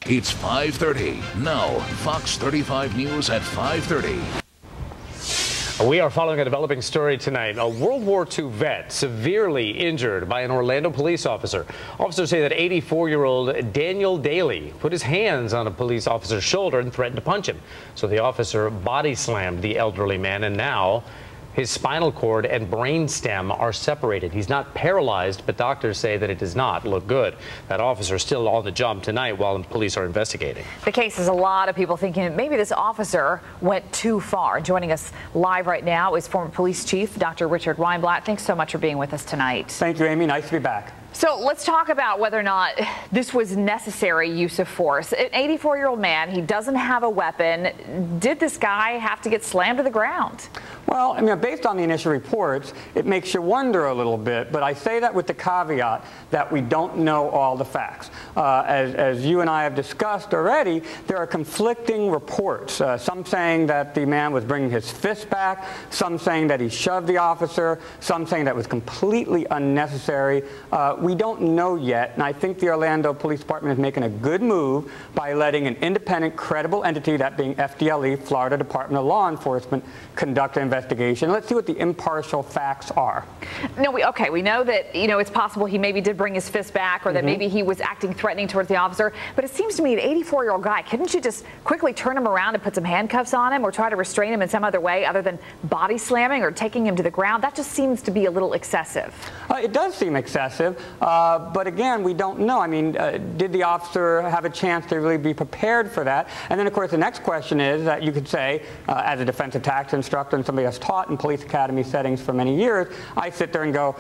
It's 5:30. Now, Fox 35 News at 5:30. We are following a developing story tonight. A World War II vet severely injured by an Orlando police officer. Officers say that 84-year-old Daniel Daly put his hands on a police officer's shoulder and threatened to punch him. So the officer body slammed the elderly man, and now his spinal cord and brain stem are separated. He's not paralyzed, but doctors say that it does not look good. That officer is still on the job tonight while police are investigating. The case has a lot of people thinking that maybe this officer went too far. Joining us live right now is former police chief Dr. Richard Weinblatt. Thanks so much for being with us tonight. Thank you, Amy. Nice to be back. So let's talk about whether or not this was necessary use of force. An 84-year-old man, he doesn't have a weapon. Did this guy have to get slammed to the ground? Well, I mean, based on the initial reports, it makes you wonder a little bit, but I say that with the caveat that we don't know all the facts. As you and I have discussed already, there are conflicting reports. Some saying that the man was bringing his fist back, some saying that he shoved the officer, some saying that was completely unnecessary. We don't know yet, and I think the Orlando Police Department is making a good move by letting an independent, credible entity, that being FDLE, Florida Department of Law Enforcement, conduct an investigation. Let's see what the impartial facts are. No, we know that, it's possible he maybe did bring his fist back, or that maybe he was acting threatening towards the officer. But it seems to me an 84-year-old guy, couldn't you just quickly turn him around and put some handcuffs on him, or try to restrain him in some other way other than body slamming or taking him to the ground? That just seems to be a little excessive. It does seem excessive, but again, we don't know. I mean, did the officer have a chance to really be prepared for that? And then, of course, the next question is that you could say, as a defensive tactics instructor and somebody that's taught in police academy settings for many years, I sit there and go,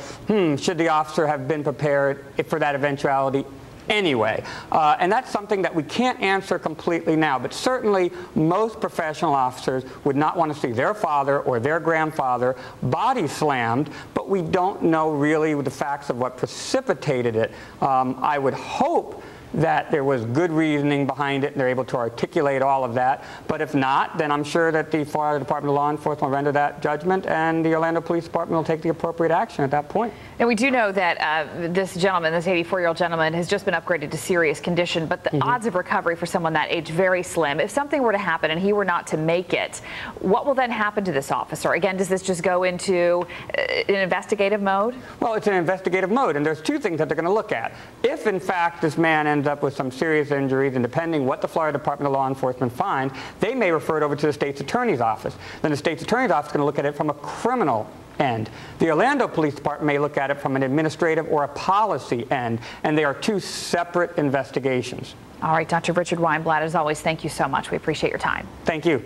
should the officer have been prepared for that eventuality anyway? And that's something that we can't answer completely now, but certainly most professional officers would not want to see their father or their grandfather body slammed, but we don't know really the facts of what precipitated it. I would hope that there was good reasoning behind it and they're able to articulate all of that. But if not, then I'm sure that the Florida Department of Law Enforcement will render that judgment, and the Orlando Police Department will take the appropriate action at that point. And we do know that this gentleman, this 84-year-old gentleman, has just been upgraded to serious condition, but the odds of recovery for someone that age very slim. If something were to happen and he were not to make it, what will then happen to this officer? Again, does this just go into an investigative mode? Well, it's an investigative mode, and there's two things that they're going to look at. If, in fact, this man ends up with some serious injuries, and depending what the Florida Department of Law Enforcement finds, they may refer it over to the state's attorney's office. Then the state's attorney's office is going to look at it from a criminal end. The Orlando Police Department may look at it from an administrative or a policy end, and they are two separate investigations. All right, Dr. Richard Weinblatt, as always, thank you so much. We appreciate your time. Thank you.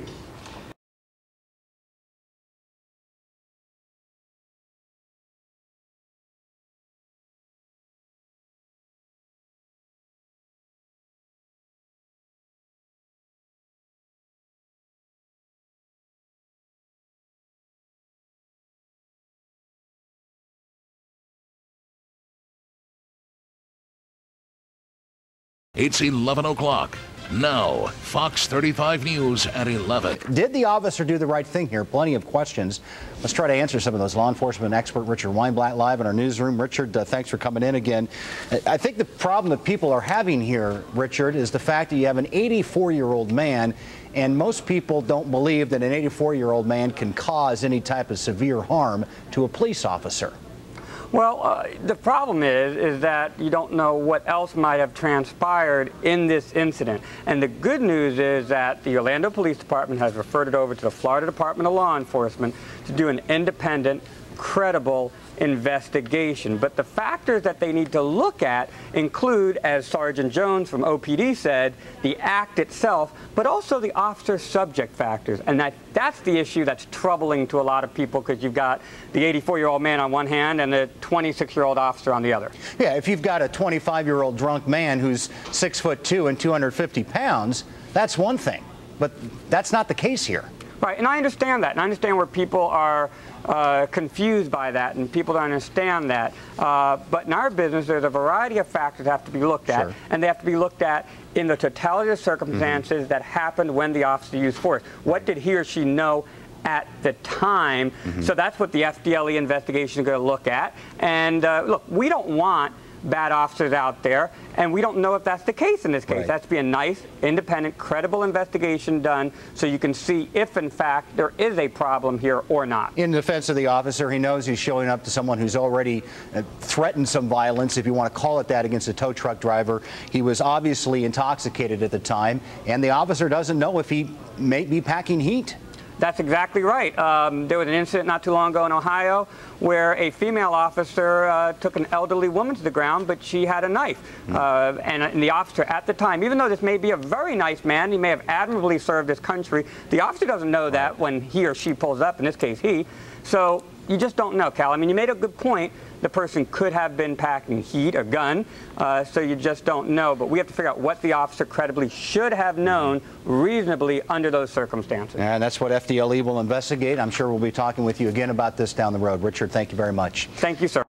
It's 11 o'clock. Now, Fox 35 News at 11. Did the officer do the right thing here? Plenty of questions. Let's try to answer some of those. Law enforcement expert Richard Weinblatt live in our newsroom. Richard, thanks for coming in again. I think the problem that people are having here, Richard, is the fact that you have an 84-year-old man, and most people don't believe that an 84-year-old man can cause any type of severe harm to a police officer. Well, the problem is that you don't know what else might have transpired in this incident. And the good news is that the Orlando Police Department has referred it over to the Florida Department of Law Enforcement to do an independent, credible investigation. But the factors that they need to look at include, as Sergeant Jones from OPD said, the act itself, but also the officer subject factors. And that's the issue that's troubling to a lot of people, because you've got the 84-year-old man on one hand and the 26-year-old officer on the other. Yeah, if you've got a 25-year-old drunk man who's 6'2" and 250 pounds, that's one thing. But that's not the case here. Right, and I understand that, and I understand where people are confused by that, and people don't understand that. But in our business, there's a variety of factors that have to be looked at, and they have to be looked at in the totality of circumstances that happened when the officer used force. What did he or she know at the time? So that's what the FDLE investigation is going to look at. And look, we don't want bad officers out there, and we don't know if that's the case in this case. Right. That's to be a nice, independent, credible investigation done so you can see if, in fact, there is a problem here or not. In defense of the officer, he knows he's showing up to someone who's already threatened some violence, if you want to call it that, against a tow truck driver. He was obviously intoxicated at the time, and the officer doesn't know if he may be packing heat. That's exactly right. There was an incident not too long ago in Ohio where a female officer took an elderly woman to the ground, but she had a knife. And the officer at the time, even though this may be a very nice man, he may have admirably served his country, the officer doesn't know that when he or she pulls up, in this case he. So you just don't know, Cal. I mean, you made a good point. The person could have been packing heat, a gun, so you just don't know. But we have to figure out what the officer credibly should have known reasonably under those circumstances. And that's what FDLE will investigate. I'm sure we'll be talking with you again about this down the road. Richard, thank you very much. Thank you, sir.